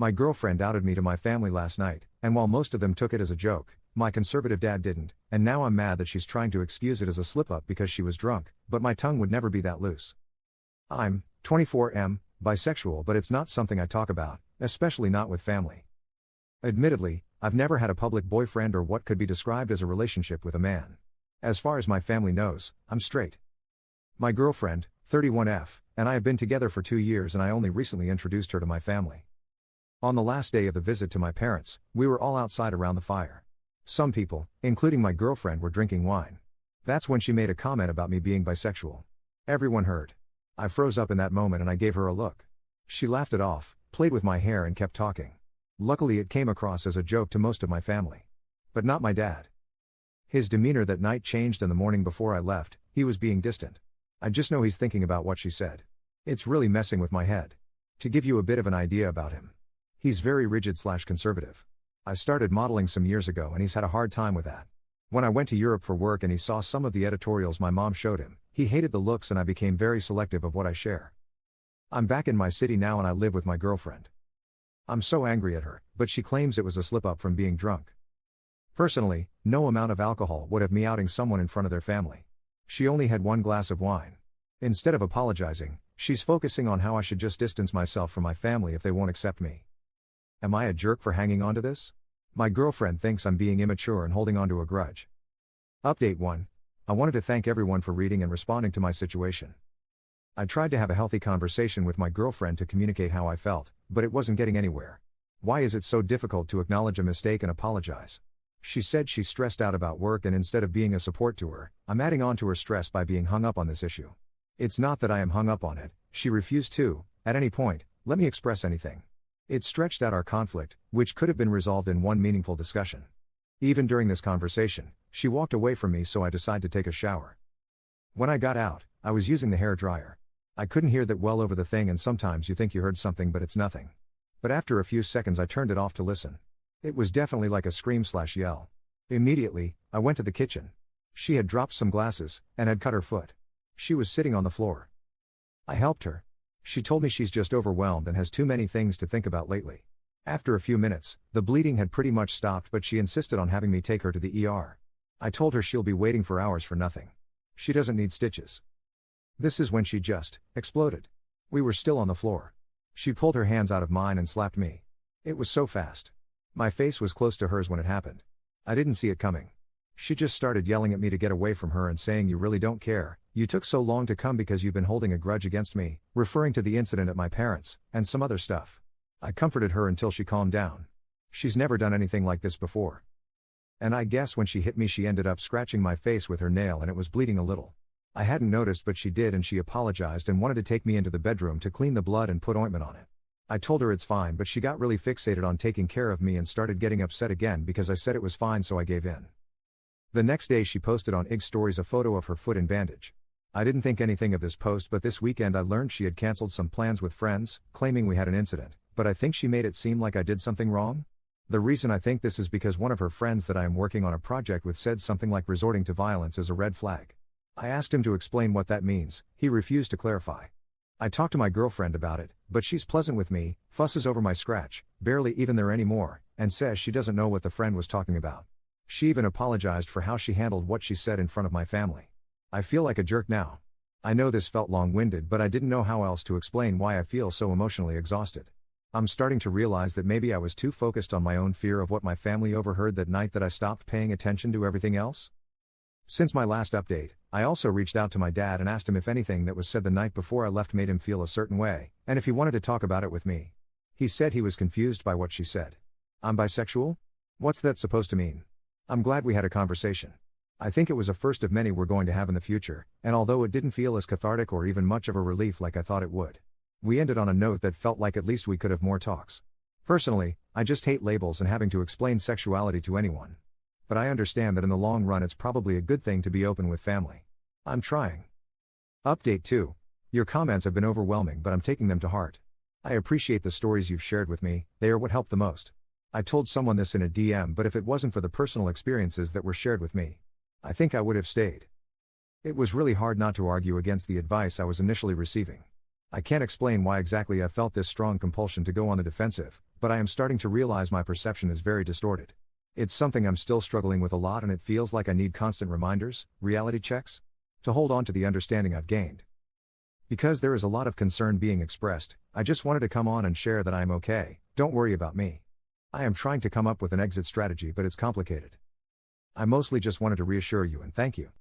My girlfriend outed me to my family last night, and while most of them took it as a joke, my conservative dad didn't, and now I'm mad that she's trying to excuse it as a slip-up because she was drunk, but my tongue would never be that loose. I'm 24M, bisexual, but it's not something I talk about, especially not with family. Admittedly, I've never had a public boyfriend or what could be described as a relationship with a man. As far as my family knows, I'm straight. My girlfriend, 31F, and I have been together for 2 years, and I only recently introduced her to my family. On the last day of the visit to my parents, we were all outside around the fire. Some people, including my girlfriend, were drinking wine. That's when she made a comment about me being bisexual. Everyone heard. I froze up in that moment and I gave her a look. She laughed it off, played with my hair and kept talking. Luckily it came across as a joke to most of my family. But not my dad. His demeanor that night changed, and the morning before I left, he was being distant. I just know he's thinking about what she said. It's really messing with my head. To give you a bit of an idea about him. He's very rigid/conservative. I started modeling some years ago and he's had a hard time with that. When I went to Europe for work and he saw some of the editorials my mom showed him, he hated the looks, and I became very selective of what I share. I'm back in my city now and I live with my girlfriend. I'm so angry at her, but she claims it was a slip-up from being drunk. Personally, no amount of alcohol would have me outing someone in front of their family. She only had 1 glass of wine. Instead of apologizing, she's focusing on how I should just distance myself from my family if they won't accept me. Am I a jerk for hanging on to this? My girlfriend thinks I'm being immature and holding on to a grudge. Update 1. I wanted to thank everyone for reading and responding to my situation. I tried to have a healthy conversation with my girlfriend to communicate how I felt, but it wasn't getting anywhere. Why is it so difficult to acknowledge a mistake and apologize? She said she's stressed out about work, and instead of being a support to her, I'm adding on to her stress by being hung up on this issue. It's not that I am hung up on it, she refused to, at any point, let me express anything. It stretched out our conflict, which could have been resolved in one meaningful discussion. Even during this conversation, she walked away from me, so I decided to take a shower. When I got out, I was using the hair dryer. I couldn't hear that well over the thing, and sometimes you think you heard something but it's nothing. But after a few seconds I turned it off to listen. It was definitely like a scream/yell. Immediately, I went to the kitchen. She had dropped some glasses, and had cut her foot. She was sitting on the floor. I helped her. She told me she's just overwhelmed and has too many things to think about lately. After a few minutes, the bleeding had pretty much stopped, but she insisted on having me take her to the ER. I told her she'll be waiting for hours for nothing. She doesn't need stitches. This is when she just exploded. We were still on the floor. She pulled her hands out of mine and slapped me. It was so fast. My face was close to hers when it happened. I didn't see it coming. She just started yelling at me to get away from her and saying, "You really don't care, you took so long to come because you've been holding a grudge against me," referring to the incident at my parents', and some other stuff. I comforted her until she calmed down. She's never done anything like this before. And I guess when she hit me she ended up scratching my face with her nail and it was bleeding a little. I hadn't noticed, but she did, and she apologized and wanted to take me into the bedroom to clean the blood and put ointment on it. I told her it's fine, but she got really fixated on taking care of me and started getting upset again because I said it was fine, so I gave in. The next day she posted on IG Stories a photo of her foot in bandage. I didn't think anything of this post, but this weekend I learned she had canceled some plans with friends, claiming we had an incident, but I think she made it seem like I did something wrong. The reason I think this is because one of her friends that I am working on a project with said something like resorting to violence is a red flag. I asked him to explain what that means. He refused to clarify. I talked to my girlfriend about it, but she's pleasant with me, fusses over my scratch, barely even there anymore, and says she doesn't know what the friend was talking about. She even apologized for how she handled what she said in front of my family. I feel like a jerk now. I know this felt long-winded, but I didn't know how else to explain why I feel so emotionally exhausted. I'm starting to realize that maybe I was too focused on my own fear of what my family overheard that night that I stopped paying attention to everything else. Since my last update, I also reached out to my dad and asked him if anything that was said the night before I left made him feel a certain way, and if he wanted to talk about it with me. He said he was confused by what she said. I'm bisexual? What's that supposed to mean? I'm glad we had a conversation. I think it was a first of many we're going to have in the future, and although it didn't feel as cathartic or even much of a relief like I thought it would, we ended on a note that felt like at least we could have more talks. Personally, I just hate labels and having to explain sexuality to anyone. But I understand that in the long run it's probably a good thing to be open with family. I'm trying. Update 2. Your comments have been overwhelming, but I'm taking them to heart. I appreciate the stories you've shared with me, they are what helped the most. I told someone this in a DM, but if it wasn't for the personal experiences that were shared with me, I think I would have stayed. It was really hard not to argue against the advice I was initially receiving. I can't explain why exactly I felt this strong compulsion to go on the defensive, but I am starting to realize my perception is very distorted. It's something I'm still struggling with a lot, and it feels like I need constant reminders, reality checks, to hold on to the understanding I've gained. Because there is a lot of concern being expressed, I just wanted to come on and share that I am okay, don't worry about me. I am trying to come up with an exit strategy, but it's complicated. I mostly just wanted to reassure you and thank you.